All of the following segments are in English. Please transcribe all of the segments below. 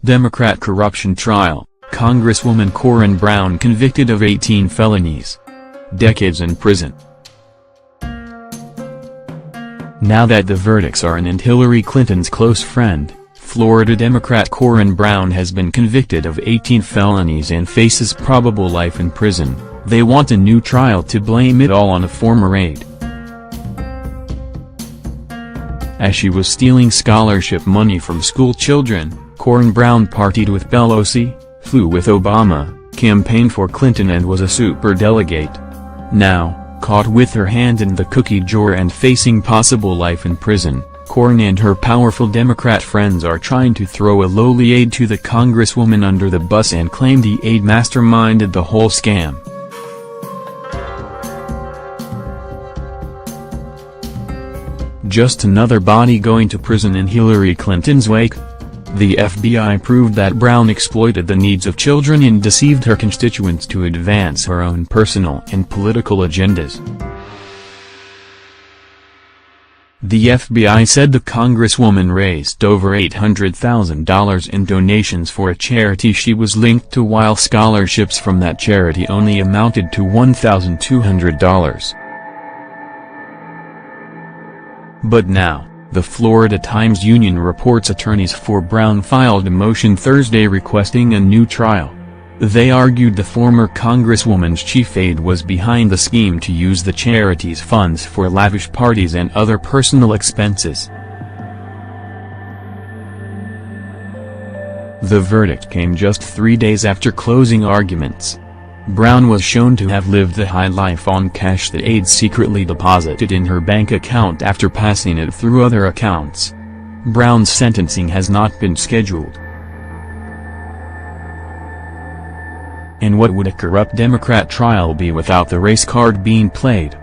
Democrat corruption trial, Congresswoman Corrine Brown convicted of 18 felonies. Decades in prison. Now that the verdicts are in and Hillary Clinton's close friend, Florida Democrat Corrine Brown has been convicted of 18 felonies and faces probable life in prison, they want a new trial to blame it all on a former aide. As she was stealing scholarship money from school children, Corrine Brown partied with Pelosi, flew with Obama, campaigned for Clinton and was a superdelegate. Now, caught with her hand in the cookie jar and facing possible life in prison, Corrine and her powerful Democrat friends are trying to throw a lowly aide to the Congresswoman under the bus and claim the aide masterminded the whole scam. Just another body going to prison in Hillary Clinton's wake? The FBI proved that Brown exploited the needs of children and deceived her constituents to advance her own personal and political agendas. The FBI said the Congresswoman raised over $800,000 in donations for a charity she was linked to, while scholarships from that charity only amounted to $1,200. But now, the Florida Times-Union reports attorneys for Brown filed a motion Thursday requesting a new trial. They argued the former Congresswoman's chief aide was behind the scheme to use the charity's funds for lavish parties and other personal expenses. The verdict came just 3 days after closing arguments. Brown was shown to have lived the high life on cash the aide secretly deposited in her bank account after passing it through other accounts. Brown's sentencing has not been scheduled. And what would a corrupt Democrat trial be without the race card being played?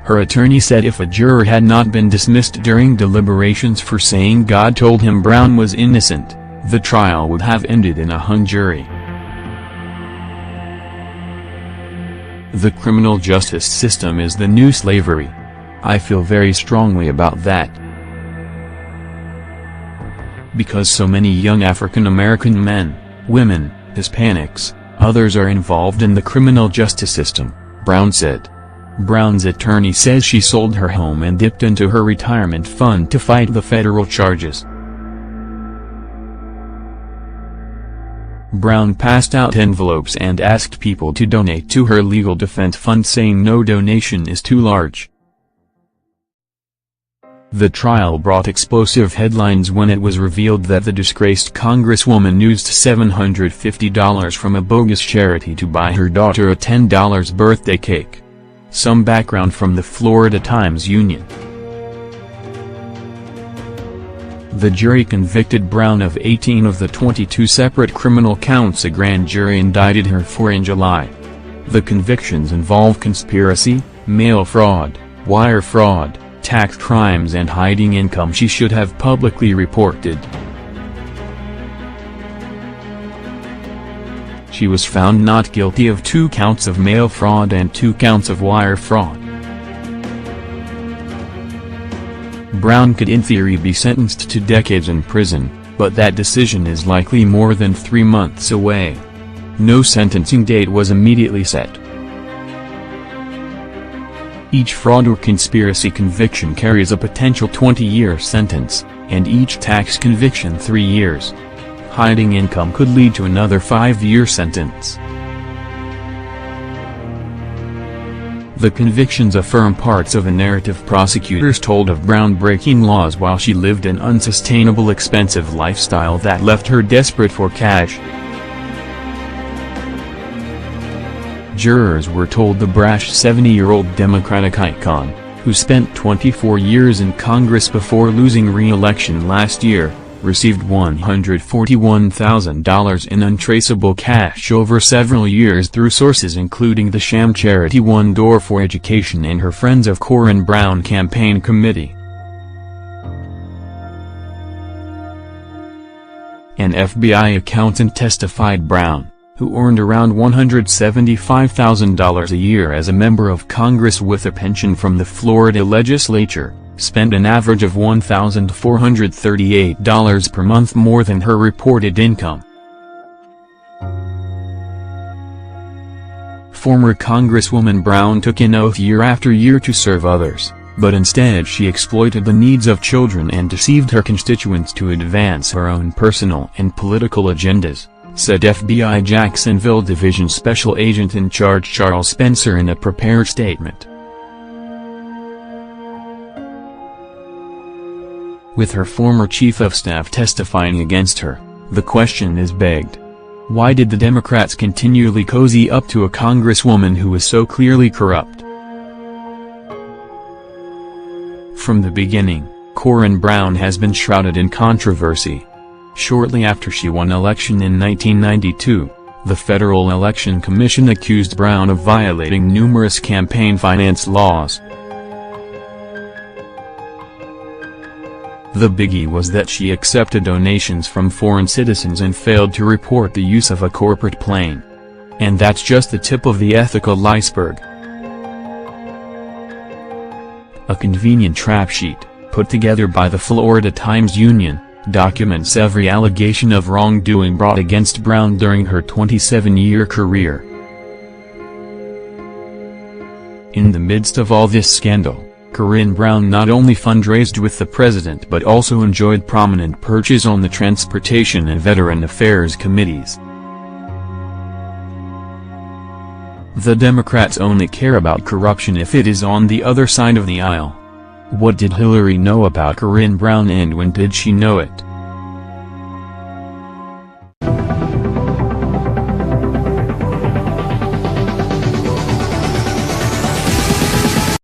Her attorney said if a juror had not been dismissed during deliberations for saying God told him Brown was innocent, the trial would have ended in a hung jury. The criminal justice system is the new slavery. I feel very strongly about that. Because so many young African American men, women, Hispanics, others are involved in the criminal justice system, Brown said. Brown's attorney says she sold her home and dipped into her retirement fund to fight the federal charges. Brown passed out envelopes and asked people to donate to her legal defense fund, saying no donation is too large. The trial brought explosive headlines when it was revealed that the disgraced Congresswoman used $750 from a bogus charity to buy her daughter a $10 birthday cake. Some background from the Florida Times-Union. The jury convicted Brown of 18 of the 22 separate criminal counts a grand jury indicted her for in July. The convictions involve conspiracy, mail fraud, wire fraud, tax crimes and hiding income she should have publicly reported. She was found not guilty of 2 counts of mail fraud and 2 counts of wire fraud. Brown could in theory be sentenced to decades in prison, but that decision is likely more than 3 months away. No sentencing date was immediately set. Each fraud or conspiracy conviction carries a potential 20-year sentence, and each tax conviction 3 years. Hiding income could lead to another 5-year sentence. The convictions affirm parts of a narrative prosecutors told of Brown breaking laws while she lived an unsustainable expensive lifestyle that left her desperate for cash. Jurors were told the brash 70-year-old Democratic icon, who spent 24 years in Congress before losing re-election last year, received $141,000 in untraceable cash over several years through sources including the sham charity One Door for Education and her Friends of Corrine Brown campaign committee. An FBI accountant testified Brown, who earned around $175,000 a year as a member of Congress with a pension from the Florida legislature, spent an average of $1,438 per month more than her reported income. Former Congresswoman Brown took an oath year after year to serve others, but instead she exploited the needs of children and deceived her constituents to advance her own personal and political agendas, said FBI Jacksonville Division Special Agent in Charge Charles Spencer in a prepared statement. With her former chief of staff testifying against her, the question is begged: why did the Democrats continually cozy up to a congresswoman who was so clearly corrupt? From the beginning, Corrine Brown has been shrouded in controversy. Shortly after she won election in 1992, the Federal Election Commission accused Brown of violating numerous campaign finance laws. The biggie was that she accepted donations from foreign citizens and failed to report the use of a corporate plane. And that's just the tip of the ethical iceberg. A convenient trap sheet, put together by the Florida Times-Union, documents every allegation of wrongdoing brought against Brown during her 27-year career. In the midst of all this scandal, Corrine Brown not only fundraised with the president but also enjoyed prominent perches on the Transportation and Veteran Affairs committees. The Democrats only care about corruption if it is on the other side of the aisle. What did Hillary know about Corrine Brown, and when did she know it?